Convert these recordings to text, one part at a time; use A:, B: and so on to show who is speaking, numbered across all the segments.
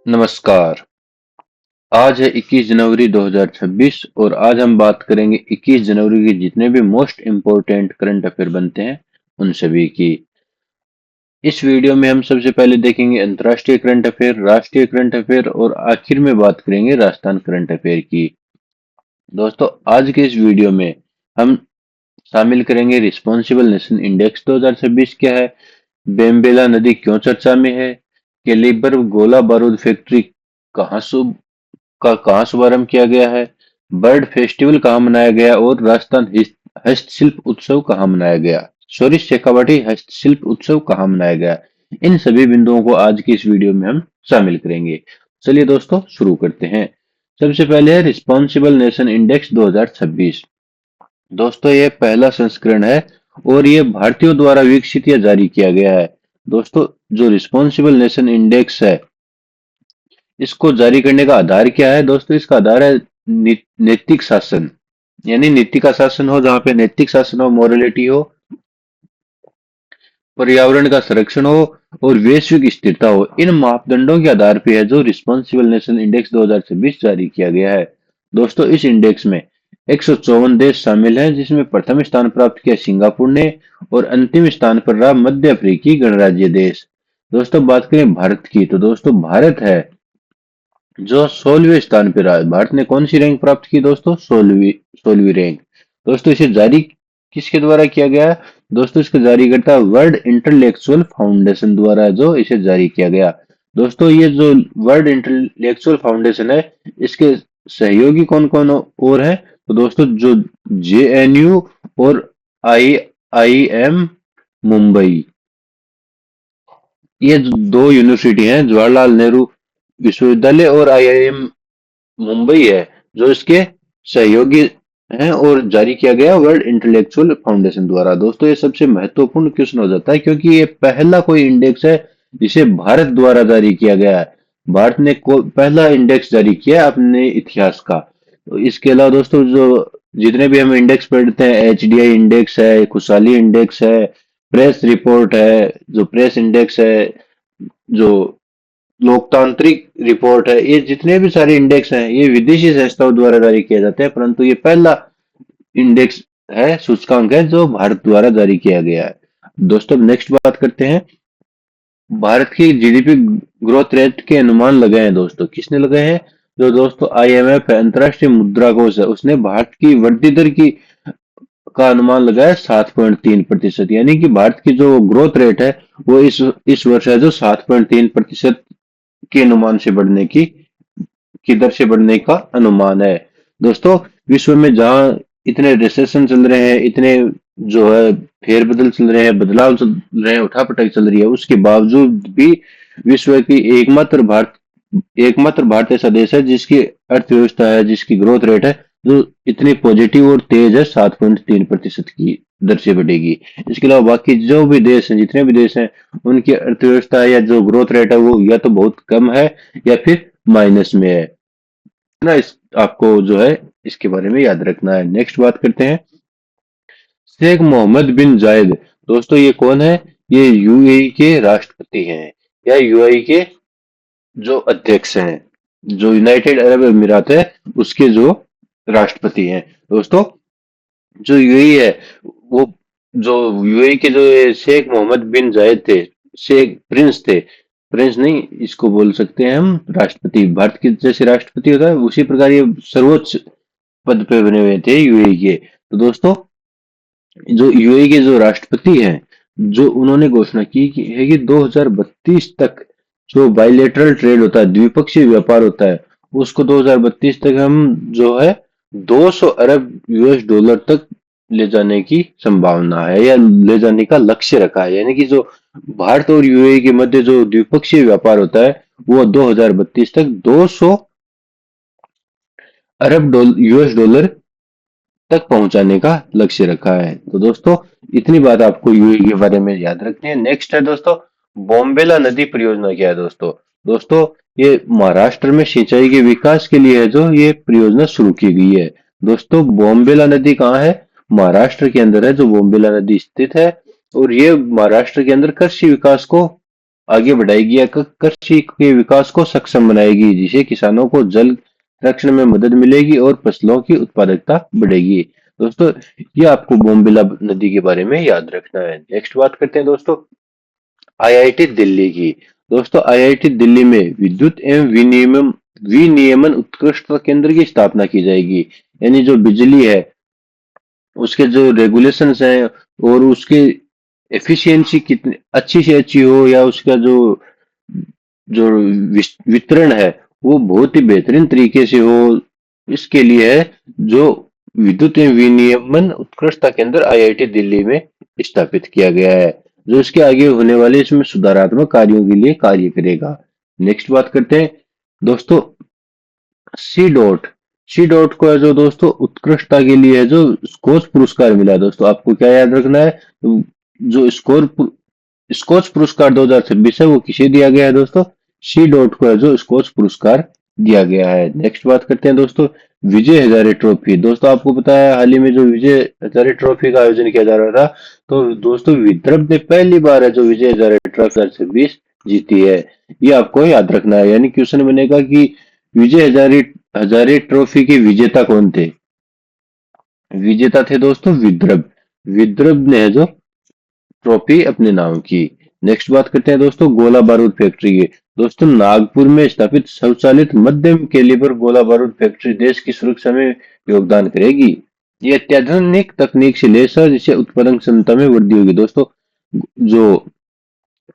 A: नमस्कार। आज है 21 जनवरी 2026 और आज हम बात करेंगे 21 जनवरी के जितने भी मोस्ट इम्पोर्टेंट करंट अफेयर बनते हैं उन सभी की। इस वीडियो में हम सबसे पहले देखेंगे अंतर्राष्ट्रीय करंट अफेयर, राष्ट्रीय करंट अफेयर और आखिर में बात करेंगे राजस्थान करंट अफेयर की। दोस्तों, आज के इस वीडियो में हम शामिल करेंगे रिस्पॉन्सिबल नेशन इंडेक्स 2026 क्या है, बेम्बेला नदी क्यों चर्चा में है, कैलिबर गोला बारूद फैक्ट्री कहाँ कहाँ शुभारंभ किया गया है, बर्ड फेस्टिवल कहाँ मनाया गया और राजस्थान हस्तशिल्प उत्सव कहाँ मनाया गया, सॉरी शेखावाटी हस्तशिल्प उत्सव कहाँ मनाया गया। इन सभी बिंदुओं को आज की इस वीडियो में हम शामिल करेंगे। चलिए दोस्तों, शुरू करते हैं। सबसे पहले है रिस्पॉन्सिबल नेशन इंडेक्स 2026। दोस्तों, ये पहला संस्करण है और ये भारतीयों द्वारा विकसित या जारी किया गया है। दोस्तों, जो रिस्पॉन्सिबल नेशन इंडेक्स है, इसको जारी करने का आधार क्या है? दोस्तों, इसका आधार है नैतिक शासन, यानी नीति का शासन हो, जहाँ पे नैतिक शासन हो, मोरलिटी हो, पर्यावरण का संरक्षण हो और वैश्विक स्थिरता हो। इन मापदंडों के आधार पर है जो रिस्पॉन्सिबल नेशन इंडेक्स 2026 जारी किया गया है। दोस्तों, इस इंडेक्स में 154 देश शामिल हैं, जिसमें प्रथम स्थान प्राप्त किया सिंगापुर ने और अंतिम स्थान पर रहा मध्य अफ्रीकी गणराज्य देश। दोस्तों, बात करें भारत की, तो दोस्तों भारत है जो 16वें स्थान पर रहा। भारत ने कौन सी रैंक प्राप्त की दोस्तों? 16वीं रैंक। दोस्तों, इसे जारी किसके द्वारा किया गया? दोस्तों, इसको जारी करता वर्ल्ड इंटेलेक्चुअल फाउंडेशन द्वारा जो इसे जारी किया गया। दोस्तों, ये जो वर्ल्ड इंटेलेक्चुअल फाउंडेशन है, इसके सहयोगी कौन कौन और है? तो दोस्तों, जो जेएनयू और आईआईएम मुंबई, ये दो यूनिवर्सिटी हैं, जवाहरलाल नेहरू विश्वविद्यालय और आईआईएम मुंबई है, जो इसके सहयोगी हैं और जारी किया गया वर्ल्ड इंटेलेक्चुअल फाउंडेशन द्वारा। दोस्तों, ये सबसे महत्वपूर्ण क्वेश्चन हो जाता है क्योंकि ये पहला कोई इंडेक्स है जिसे भारत द्वारा जारी किया गया है। भारत ने पहला इंडेक्स जारी किया है अपने इतिहास का। तो इसके अलावा दोस्तों, जो जितने भी हम इंडेक्स पढ़ते हैं, एचडीआई इंडेक्स है, खुशहाली इंडेक्स है, प्रेस रिपोर्ट है, जो प्रेस इंडेक्स है, जो लोकतांत्रिक रिपोर्ट है, ये जितने भी सारे इंडेक्स हैं, ये विदेशी संस्थाओं द्वारा जारी किए जाते हैं, परंतु ये पहला इंडेक्स है, सूचकांक है, जो भारत द्वारा जारी किया गया है। दोस्तों, नेक्स्ट बात करते हैं। भारत की जीडीपी ग्रोथ रेट के अनुमान लगाए हैं। दोस्तों, किसने लगाए हैं? जो दोस्तों आईएमएफ है, अंतर्राष्ट्रीय मुद्रा कोष है, उसने भारत की वृद्धि दर की का अनुमान लगाया 7.3%, यानी कि भारत की जो ग्रोथ रेट है वो इस वर्ष है जो 7.3% के अनुमान से बढ़ने की दर से बढ़ने का अनुमान है। दोस्तों, विश्व में जहां इतने रिसेशन चल रहे हैं, इतने जो है फेरबदल चल रहे हैं, बदलाव चल रहे हैं, उठापटक चल रही है, उसके बावजूद भी विश्व की एकमात्र भारत ऐसा देश है जिसकी अर्थव्यवस्था है, जिसकी ग्रोथ रेट है जो इतनी पॉजिटिव और तेज है, 7.3% की दर से बढ़ेगी। इसके अलावा बाकी जो भी देश हैं, जितने भी देश हैं, उनकी अर्थव्यवस्था या जो ग्रोथ रेट है वो या तो बहुत कम है या फिर माइनस में है ना। इस आपको जो है इसके बारे में याद रखना है। नेक्स्ट बात करते हैं शेख मोहम्मद बिन जायद। दोस्तों, ये कौन है? ये यूएई के राष्ट्रपति हैं या यूएई के जो अध्यक्ष हैं, जो यूनाइटेड अरब अमीरात है उसके जो राष्ट्रपति हैं। दोस्तों, जो यूएई है, वो जो यूएई के जो ये शेख मोहम्मद बिन जायद थे, शेख प्रिंस थे, प्रिंस नहीं इसको बोल सकते हैं हम, राष्ट्रपति। भारत के जैसे राष्ट्रपति होता है उसी प्रकार ये सर्वोच्च पद पे बने हुए थे यूएई के। तो दोस्तों, जो यूएई के जो राष्ट्रपति हैं, जो उन्होंने घोषणा की कि है कि 2032 तक जो बाइलेटरल ट्रेड होता है, द्विपक्षीय व्यापार होता है, उसको 2032 तक हम जो है 200 अरब यूएस डॉलर तक ले जाने की संभावना है या ले जाने का लक्ष्य रखा है। यानी कि जो भारत और यूएई के मध्य जो द्विपक्षीय व्यापार होता है वो 2032 तक 200 अरब यूएस डॉलर तक पहुंचाने का लक्ष्य रखा है। तो दोस्तों, इतनी बात आपको यूएई के बारे में याद रखनी है। नेक्स्ट है दोस्तों, बोम्बेला नदी परियोजना क्या है दोस्तों? दोस्तों, ये महाराष्ट्र में सिंचाई के विकास के लिए है जो ये परियोजना शुरू की गई है। दोस्तों, बोम्बेला नदी कहाँ है? महाराष्ट्र के अंदर है जो बोम्बेला नदी स्थित है, और ये महाराष्ट्र के अंदर कृषि विकास को आगे बढ़ाएगी या कृषि के विकास को सक्षम बनाएगी, जिससे किसानों को जल संरक्षण में मदद मिलेगी और फसलों की उत्पादकता बढ़ेगी। दोस्तों, ये आपको बोमबिला नदी के बारे में याद रखना है। नेक्स्ट बात करते हैं दोस्तों आईआईटी दिल्ली की। दोस्तों, आईआईटी दिल्ली में विद्युत एवं विनियमन उत्कृष्टता केंद्र की स्थापना की जाएगी। यानी जो बिजली है उसके जो रेगुलेशंस हैं और उसके एफिशिएंसी कितनी अच्छी से अच्छी हो, या उसका जो जो वितरण है वो बहुत ही बेहतरीन तरीके से हो, इसके लिए है जो विद्युत एवं विनियमन उत्कृष्टता केंद्र आईआईटी दिल्ली में स्थापित किया गया है, जो इसके आगे होने वाले इसमें सुधारात्मक कार्यों के लिए कार्य करेगा। नेक्स्ट बात करते हैं दोस्तों सी डॉट। सी डॉट को है जो दोस्तों उत्कृष्टता के लिए है जो स्कोच पुरस्कार मिला है। दोस्तों, आपको क्या याद रखना है, जो स्कोच पुरस्कार 2026 है वो किसे दिया गया है दोस्तों, सी डॉट को है जो स्कोच पुरस्कार दिया गया है। नेक्स्ट बात करते हैं दोस्तों विजय हजारे ट्रॉफी। दोस्तों, आपको पता है हाल ही में जो विजय हजारे ट्रॉफी का आयोजन किया जा रहा था, तो दोस्तों विदर्भ ने पहली बार है जो विजय हजारे ट्रॉफी 2026 जीती है। ये आपको याद रखना है। यानी क्वेश्चन बनेगा कि विजय हजारे हजारे ट्रॉफी के विजेता कौन थे। विजेता थे दोस्तों विदर्भ। विदर्भ ने है जो ट्रॉफी अपने नाम की। नेक्स्ट बात करते हैं दोस्तों गोला बारूद फैक्ट्री की। दोस्तों, नागपुर में स्थापित स्वचालित मध्यम कैलिबर गोला बारूद फैक्ट्री देश की सुरक्षा में योगदान करेगी। ये अत्याधुनिक तकनीक से लैस है जिससे उत्पादन क्षमता में वृद्धि होगी। दोस्तों, जो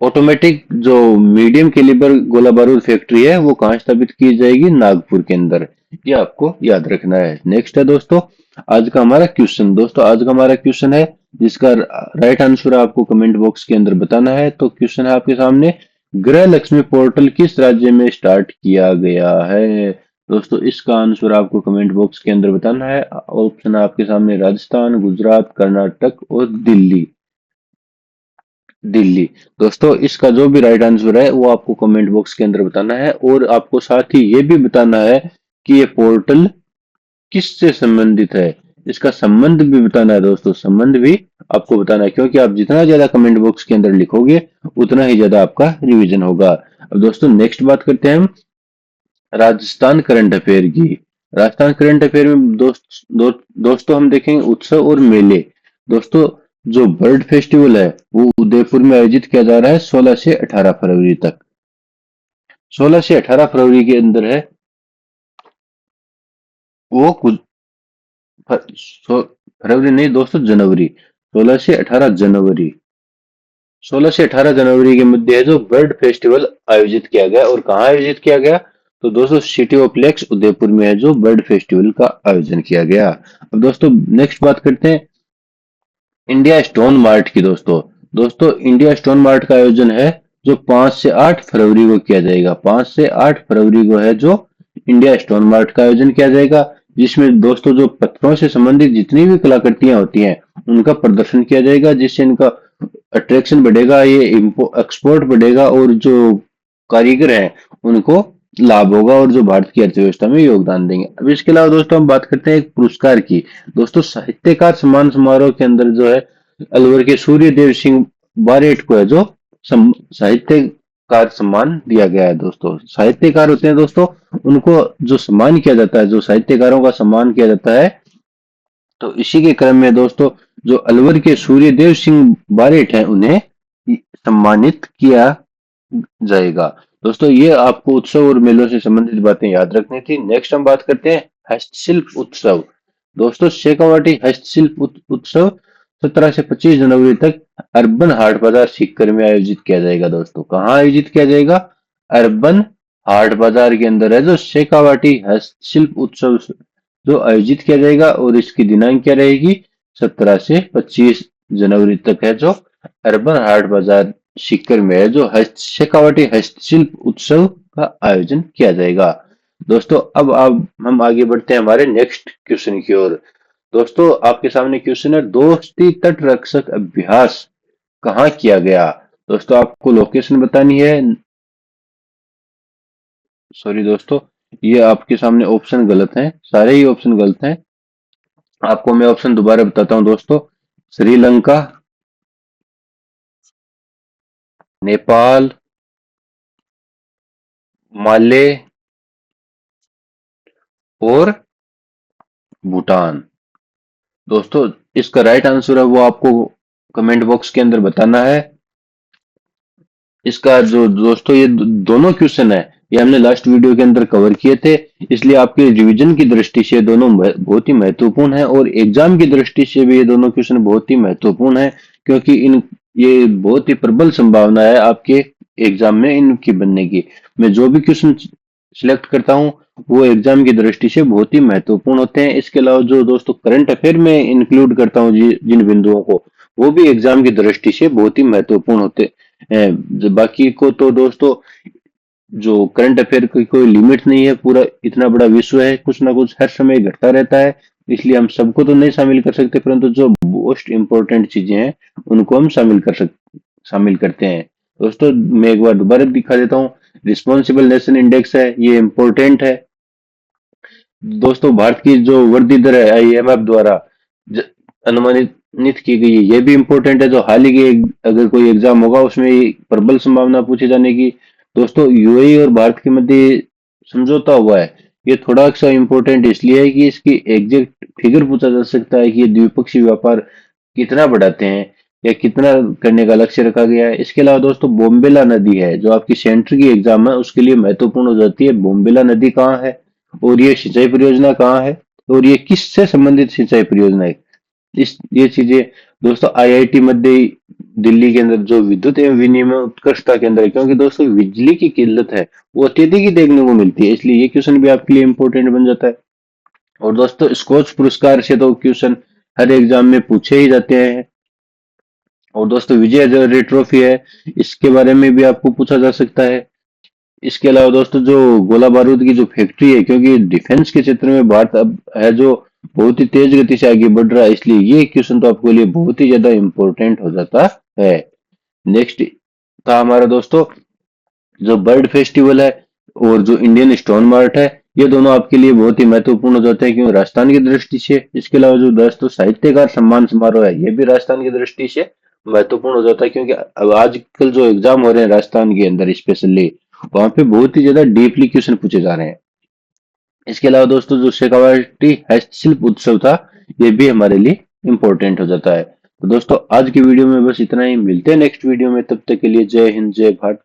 A: ऑटोमेटिक जो मीडियम कैलिबर गोला बारूद फैक्ट्री है वो कहाँ स्थापित की जाएगी, नागपुर के अंदर। ये आपको याद रखना है। नेक्स्ट है दोस्तों आज का हमारा क्वेश्चन। दोस्तों, आज का हमारा क्वेश्चन है जिसका राइट आंसर आपको कमेंट बॉक्स के अंदर बताना है। तो क्वेश्चन है आपके सामने, गृह लक्ष्मी पोर्टल किस राज्य में स्टार्ट किया गया है। दोस्तों, इसका आंसर आपको कमेंट बॉक्स के अंदर बताना है। ऑप्शन है आपके सामने राजस्थान, गुजरात, कर्नाटक और दिल्ली। दिल्ली। दोस्तों, इसका जो भी राइट आंसर है वो आपको कमेंट बॉक्स के अंदर बताना है, और आपको साथ ही ये भी बताना है कि ये पोर्टल किससे संबंधित है। इसका संबंध भी बताना है दोस्तों, संबंध भी आपको बताना है, क्योंकि आप जितना ज्यादा कमेंट बॉक्स के अंदर लिखोगे उतना ही ज्यादा आपका रिवीजन होगा। अब दोस्तों नेक्स्ट बात करते हैं हम राजस्थान करंट अफेयर की। राजस्थान करंट अफेयर में दोस्तों हम देखेंगे उत्सव और मेले। दोस्तों, जो बर्ड फेस्टिवल है वो उदयपुर में आयोजित किया जा रहा है 16 से 18 फरवरी तक। 16 से 18 फरवरी के अंदर है वो कुछ फरवरी नहीं दोस्तों, जनवरी। 16 से 18 जनवरी। 16 से 18 जनवरी के मध्य है जो बर्ड फेस्टिवल आयोजित किया गया। और कहाँ आयोजित किया गया, तो दोस्तों सिटी ऑफ लेक्स उदयपुर में है जो बर्ड फेस्टिवल का आयोजन किया गया। अब दोस्तों नेक्स्ट बात करते हैं इंडिया स्टोन मार्ट की। दोस्तों दोस्तों इंडिया स्टोन मार्ट का आयोजन है जो 5 से 8 फरवरी को किया जाएगा। 5 से 8 फरवरी को है जो इंडिया स्टोन मार्ट का आयोजन किया जाएगा, जिसमें दोस्तों जो पत्थरों से संबंधित जितनी भी कलाकृतियां होती हैं उनका प्रदर्शन किया जाएगा, जिससे इनका अट्रैक्शन बढ़ेगा, ये एक्सपोर्ट बढ़ेगा, और जो कारीगर हैं उनको लाभ होगा, और जो भारत की अर्थव्यवस्था में योगदान देंगे। अब इसके अलावा दोस्तों हम बात करते हैं एक पुरस्कार की। दोस्तों, साहित्यकार सम्मान समारोह के अंदर जो है अलवर के सूर्यदेव सिंह बारेट को है जो साहित्यकार सम्मान दिया गया है। दोस्तों, साहित्यकार होते हैं दोस्तों, उनको जो सम्मान किया जाता है, जो साहित्यकारों का सम्मान किया जाता है, तो इसी के क्रम में दोस्तों जो अलवर के सूर्यदेव सिंह बारेट हैं उन्हें सम्मानित किया जाएगा। दोस्तों, ये आपको उत्सव और मेलों से संबंधित बातें याद रखनी थी। नेक्स्ट हम बात करते हैं हस्तशिल्प उत्सव। दोस्तों, शेखावाटी हस्तशिल्प उत्सव 17 से 25 जनवरी तक अर्बन हाट बाजार सीकर में आयोजित किया जाएगा। दोस्तों, कहाँ आयोजित किया जाएगा, अर्बन हाट बाजार के अंदर है जो शेखावाटी हस्तशिल्प उत्सव जो आयोजित किया जाएगा, और इसकी दिनांक क्या रहेगी, 17 से 25 जनवरी तक है जो अर्बन हाट बाजार सीकर में है जो शेखावाटी हस्तशिल्प उत्सव का आयोजन किया जाएगा। दोस्तों, अब हम आगे बढ़ते हैं हमारे नेक्स्ट क्वेश्चन की ओर। दोस्तों, आपके सामने क्वेश्चन है दोस्ती तट रक्षक अभ्यास कहाँ किया गया। दोस्तों, आपको लोकेशन बतानी है। सॉरी दोस्तों, ये आपके सामने ऑप्शन गलत हैं, सारे ही ऑप्शन गलत हैं। आपको मैं ऑप्शन दोबारा बताता हूं दोस्तों, श्रीलंका, नेपाल, माले और भूटान। दोस्तों इसका राइट आंसर है वो आपको कमेंट बॉक्स के अंदर बताना है। इसका जो दोस्तों ये दोनों क्वेश्चन है ये हमने लास्ट वीडियो के अंदर कवर किए थे, इसलिए आपके रिवीजन की दृष्टि से दोनों बहुत ही महत्वपूर्ण है और एग्जाम की दृष्टि से भी ये दोनों क्वेश्चन बहुत ही महत्वपूर्ण है, क्योंकि इन ये बहुत ही प्रबल संभावना है आपके एग्जाम में इनकी बनने की। मैं जो भी क्वेश्चन सिलेक्ट करता हूँ वो एग्जाम की दृष्टि से बहुत ही महत्वपूर्ण होते हैं। इसके अलावा जो दोस्तों करंट अफेयर में इंक्लूड करता हूँ जिन बिंदुओं को, वो भी एग्जाम की दृष्टि से बहुत ही महत्वपूर्ण होते बाकी को तो दोस्तों जो करंट अफेयर की कोई लिमिट नहीं है, पूरा इतना बड़ा विश्व है, कुछ ना कुछ हर समय घटता रहता है, इसलिए हम सबको तो नहीं शामिल कर सकते, परंतु जो मोस्ट इंपॉर्टेंट चीजें हैं उनको हम शामिल करते हैं। दोस्तों मैं एक बार दोबारा दिखा देता हूँ, रिस्पॉन्सिबल नेशन इंडेक्स है, ये इंपॉर्टेंट है। दोस्तों भारत की जो वृद्धि दर है आईएमएफ द्वारा अनुमानित की गई है, ये भी इम्पोर्टेंट है। जो हाल ही के अगर कोई एग्जाम होगा उसमें ये प्रबल संभावना पूछे जाने की। दोस्तों यूएई और भारत के मध्य समझौता हुआ है, ये थोड़ा सा इम्पोर्टेंट इसलिए है कि इसकी एग्जैक्ट फिगर पूछा जा सकता है कि ये द्विपक्षीय व्यापार कितना बढ़ाते हैं या कितना करने का लक्ष्य रखा गया है। इसके अलावा दोस्तों बोम्बेला नदी है जो आपकी सेंटर की एग्जाम है उसके लिए महत्वपूर्ण हो जाती है। बोम्बेला नदी कहाँ है और ये सिंचाई परियोजना कहाँ है और ये किससे संबंधित सिंचाई परियोजना है, इस ये चीजें दोस्तों आईआईटी मध्य दिल्ली के अंदर जो विद्युत एवं विनिमय उत्कृष्टता केंद्र है, क्योंकि दोस्तों बिजली की किल्लत है वो अत्यधिक ही देखने को मिलती है, इसलिए ये क्वेश्चन भी आपके लिए इंपॉर्टेंट बन जाता है। और दोस्तों स्कोच पुरस्कार से तो क्वेश्चन हर एग्जाम में पूछे ही जाते हैं। और दोस्तों विजय हजारे ट्रॉफी है, इसके बारे में भी आपको पूछा जा सकता है। इसके अलावा दोस्तों जो गोला बारूद की जो फैक्ट्री है, क्योंकि डिफेंस के क्षेत्र में भारत अब है जो बहुत ही तेज गति से आगे बढ़ रहा है, इसलिए ये क्वेश्चन तो आपके लिए बहुत ही ज्यादा इंपॉर्टेंट हो जाता है। नेक्स्ट था हमारा दोस्तों जो बर्ड फेस्टिवल है और जो इंडियन स्टोन मार्ट है, ये दोनों आपके लिए बहुत ही महत्वपूर्ण हो जाते हैं क्योंकि राजस्थान की दृष्टि से। इसके अलावा जो दोस्तों साहित्यकार सम्मान समारोह है, ये भी राजस्थान की दृष्टि से महत्वपूर्ण हो जाता है, क्योंकि अब आजकल जो एग्जाम हो रहे हैं राजस्थान के अंदर स्पेशली, वहां पे बहुत ही ज्यादा डीपली क्वेश्चन पूछे जा रहे हैं। इसके अलावा दोस्तों जो शेखावाटी हस्तशिल्प उत्सव था, ये भी हमारे लिए इंपॉर्टेंट हो जाता है। तो दोस्तों आज की वीडियो में बस इतना ही, मिलते हैं नेक्स्ट वीडियो में, तब तक के लिए जय हिंद जय भारत।